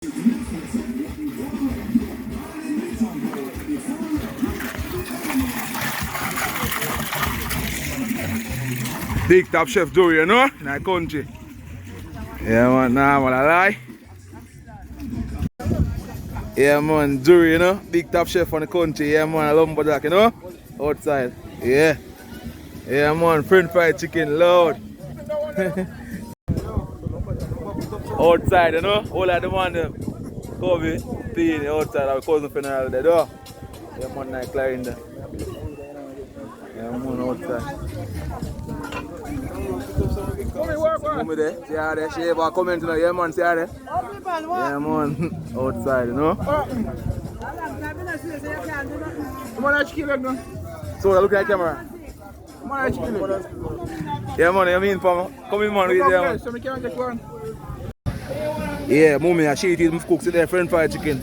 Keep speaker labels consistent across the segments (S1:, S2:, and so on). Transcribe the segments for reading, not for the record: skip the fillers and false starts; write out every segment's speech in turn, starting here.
S1: Big Top Chef Joey, you know, in the country. Yeah, man, nah, man, I lie. Yeah, man, Joey, you know, Big Top Chef on the country. Yeah, man, I love Lumberjack, you know, outside. Yeah. Yeah, man, French fried chicken, loud. Outside, you know, all of the man, Kobe, Pini, outside, our cousin funeral there, though. Yeah, man, like Clarinda. Yeah, man, outside. Come there, see how there, she have a comment, you know, yeah, man, see how there. Yeah, man, outside, you know. Come on, chicken leg, no? So, look at the camera. Come on, chicken leg. Yeah, man, you mean, fam? Come in, man, with you, man. So, can take one. Yeah, mommy, she eat cooks with their French fried chicken.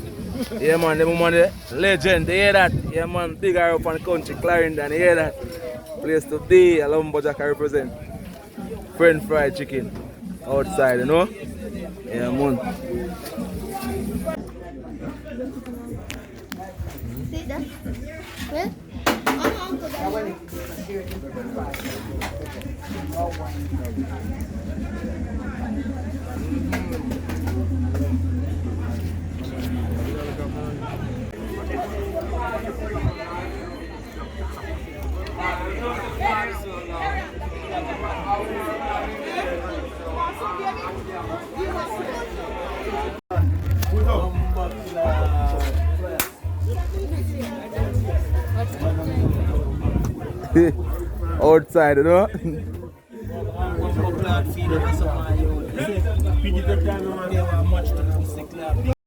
S1: Yeah, man, the woman, the legend, you hear that? Yeah, man, big her up on the country, Clarendon, you hear that? Place to be, a Lumberjack represent. French fried chicken outside, you know? Yeah, man.
S2: See that? Where?
S1: Outside, you know?